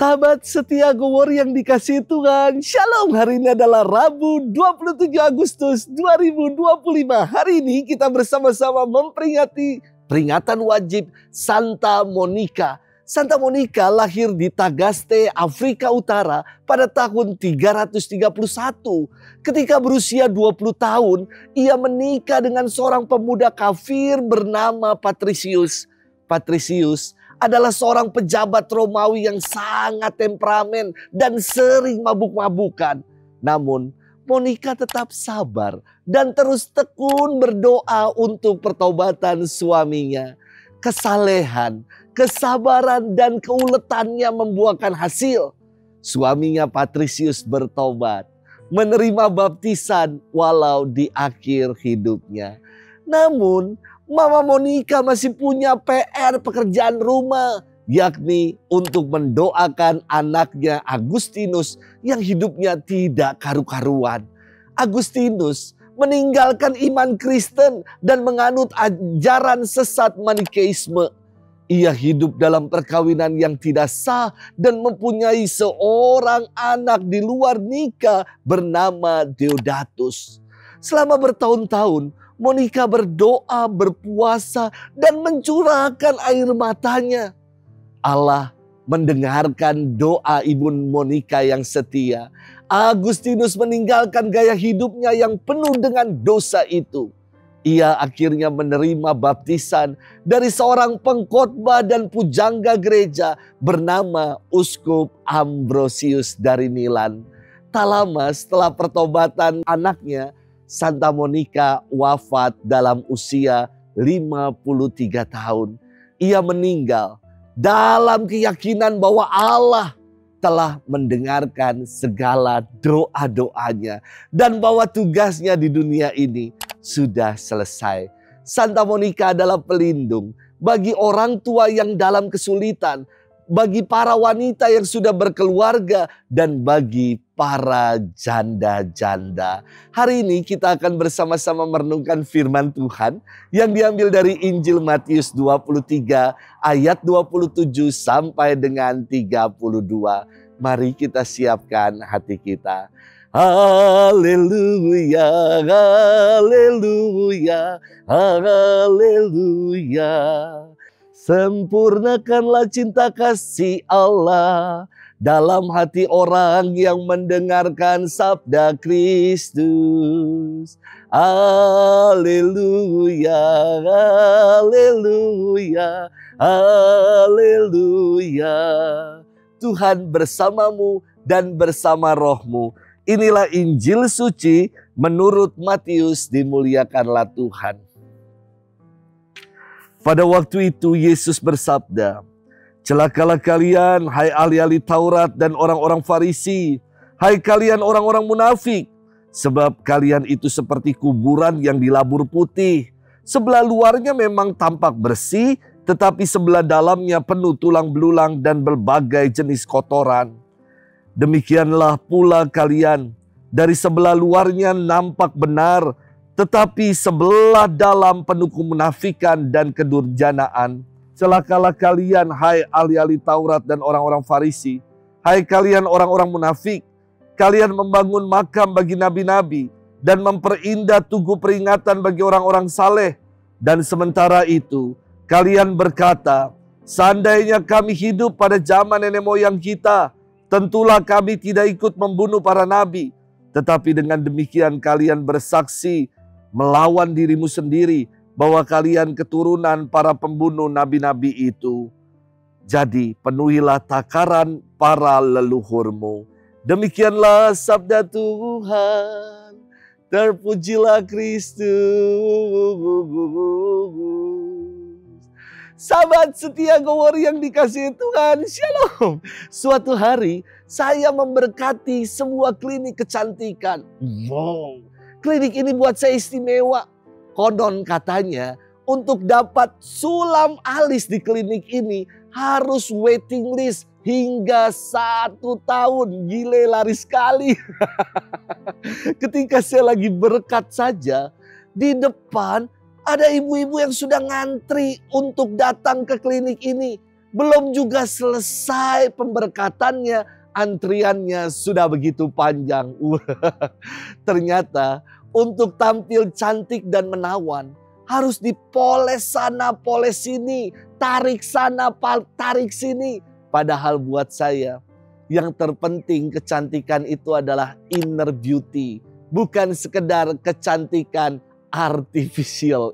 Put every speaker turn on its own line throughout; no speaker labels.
Sahabat setia Go Warrior yang dikasihi Tuhan, Shalom. Hari ini adalah Rabu 27 Agustus 2025. Hari ini kita bersama-sama memperingati peringatan wajib Santa Monica. Santa Monica lahir di Tagaste, Afrika Utara pada tahun 331. Ketika berusia 20 tahun, ia menikah dengan seorang pemuda kafir bernama Patricius. Patricius adalah seorang pejabat Romawi yang sangat temperamen dan sering mabuk-mabukan. Namun, Monica tetap sabar dan terus tekun berdoa untuk pertobatan suaminya. Kesalehan, kesabaran, dan keuletannya membuahkan hasil. Suaminya Patricius bertobat, menerima baptisan walau di akhir hidupnya. Namun, Mama Monica masih punya PR pekerjaan rumah, yakni untuk mendoakan anaknya Agustinus yang hidupnya tidak karu-karuan. Agustinus meninggalkan iman Kristen dan menganut ajaran sesat Manikeisme. Ia hidup dalam perkawinan yang tidak sah dan mempunyai seorang anak di luar nikah bernama Deodatus. Selama bertahun-tahun, Monica berdoa, berpuasa, dan mencurahkan air matanya. Allah mendengarkan doa ibu Monica yang setia. Agustinus meninggalkan gaya hidupnya yang penuh dengan dosa itu. Ia akhirnya menerima baptisan dari seorang pengkhotbah dan pujangga gereja bernama Uskup Ambrosius dari Milan. Tak lama setelah pertobatan anaknya, Santa Monica wafat dalam usia 53 tahun. Ia meninggal dalam keyakinan bahwa Allah telah mendengarkan segala doa-doanya dan bahwa tugasnya di dunia ini sudah selesai. Santa Monica adalah pelindung bagi orang tua yang dalam kesulitan, bagi para wanita yang sudah berkeluarga, dan bagi para janda-janda. Hari ini kita akan bersama-sama merenungkan firman Tuhan yang diambil dari Injil Matius 23 ayat 27 sampai dengan 32. Mari kita siapkan hati kita. Haleluya, haleluya, haleluya. Sempurnakanlah cinta kasih Allah dalam hati orang yang mendengarkan sabda Kristus. Haleluya, haleluya, haleluya. Tuhan bersamamu dan bersama rohmu. Inilah Injil suci menurut Matius, dimuliakanlah Tuhan. Pada waktu itu Yesus bersabda, "Celakalah kalian, hai ahli-ahli Taurat dan orang-orang Farisi, hai kalian orang-orang munafik, sebab kalian itu seperti kuburan yang dilabur putih. Sebelah luarnya memang tampak bersih, tetapi sebelah dalamnya penuh tulang belulang dan berbagai jenis kotoran. Demikianlah pula kalian, dari sebelah luarnya nampak benar, tetapi sebelah dalam penuh kemunafikan dan kedurjanaan. Celakalah kalian, hai ahli-ahli Taurat dan orang-orang Farisi, hai kalian orang-orang munafik. Kalian membangun makam bagi nabi-nabi dan memperindah tugu peringatan bagi orang-orang saleh. Dan sementara itu, kalian berkata, seandainya kami hidup pada zaman nenek moyang kita, tentulah kami tidak ikut membunuh para nabi. Tetapi dengan demikian kalian bersaksi melawan dirimu sendiri bahwa kalian keturunan para pembunuh nabi-nabi itu. Jadi penuhilah takaran para leluhurmu." Demikianlah sabda Tuhan. Terpujilah Kristus. Sahabat setia Go Warrior yang dikasihi Tuhan, Shalom. Suatu hari saya memberkati sebuah klinik kecantikan. Wow, klinik ini buat saya istimewa. Konon katanya untuk dapat sulam alis di klinik ini harus waiting list hingga 1 tahun. Gile, lari sekali. Ketika saya lagi berkat saja, di depan ada ibu-ibu yang sudah ngantri untuk datang ke klinik ini. Belum juga selesai pemberkatannya, antriannya sudah begitu panjang. Ternyata untuk tampil cantik dan menawan harus dipoles sana, poles sini, tarik sana, tarik sini. Padahal buat saya yang terpenting kecantikan itu adalah inner beauty. Bukan sekedar kecantikan artifisial.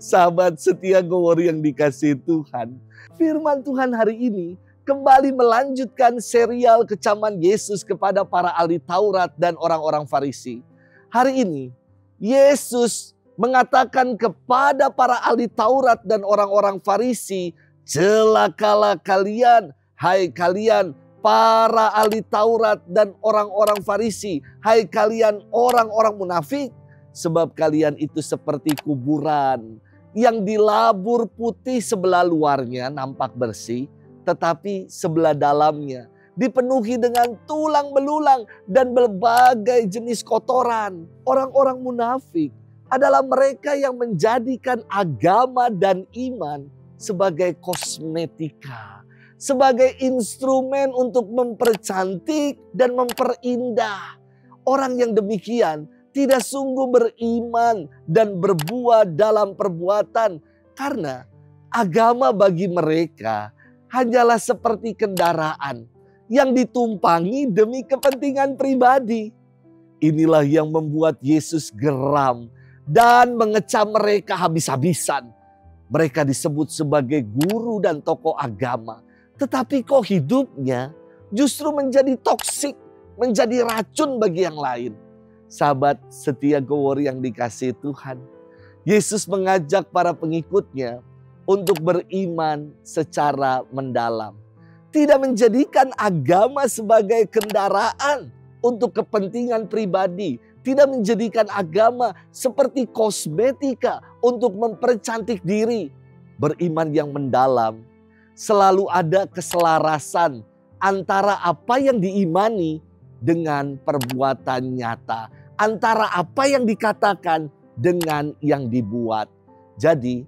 Sahabat setia Go Warrior yang dikasihi Tuhan. Firman Tuhan hari ini kembali melanjutkan serial kecaman Yesus kepada para ahli Taurat dan orang-orang Farisi. Hari ini Yesus mengatakan kepada para ahli Taurat dan orang-orang Farisi, celakalah kalian, hai kalian para ahli Taurat dan orang-orang Farisi, hai kalian orang-orang munafik. Sebab kalian itu seperti kuburan yang dilabur putih sebelah luarnya nampak bersih, tetapi sebelah dalamnya dipenuhi dengan tulang belulang dan berbagai jenis kotoran. Orang-orang munafik adalah mereka yang menjadikan agama dan iman sebagai kosmetika, sebagai instrumen untuk mempercantik dan memperindah. Orang yang demikian tidak sungguh beriman dan berbuat dalam perbuatan, karena agama bagi mereka hanyalah seperti kendaraan yang ditumpangi demi kepentingan pribadi. Inilah yang membuat Yesus geram dan mengecam mereka habis-habisan. Mereka disebut sebagai guru dan tokoh agama, tetapi kok hidupnya justru menjadi toksik, menjadi racun bagi yang lain. Sahabat setia Go Warrior yang dikasihi Tuhan, Yesus mengajak para pengikutnya untuk beriman secara mendalam. Tidak menjadikan agama sebagai kendaraan untuk kepentingan pribadi. Tidak menjadikan agama seperti kosmetika untuk mempercantik diri. Beriman yang mendalam selalu ada keselarasan antara apa yang diimani dengan perbuatan nyata. Antara apa yang dikatakan dengan yang dibuat. Jadi,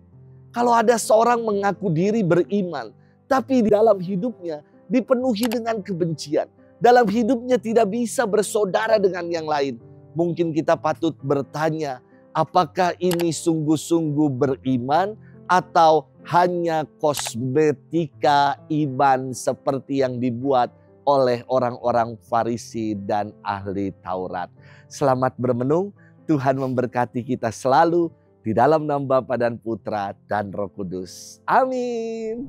kalau ada seorang mengaku diri beriman, tapi di dalam hidupnya dipenuhi dengan kebencian, dalam hidupnya tidak bisa bersaudara dengan yang lain, mungkin kita patut bertanya, apakah ini sungguh-sungguh beriman atau hanya kosmetika iman seperti yang dibuat oleh orang-orang Farisi dan ahli Taurat. Selamat bermenung, Tuhan memberkati kita selalu di dalam nama Bapa dan Putra dan Roh Kudus. Amin.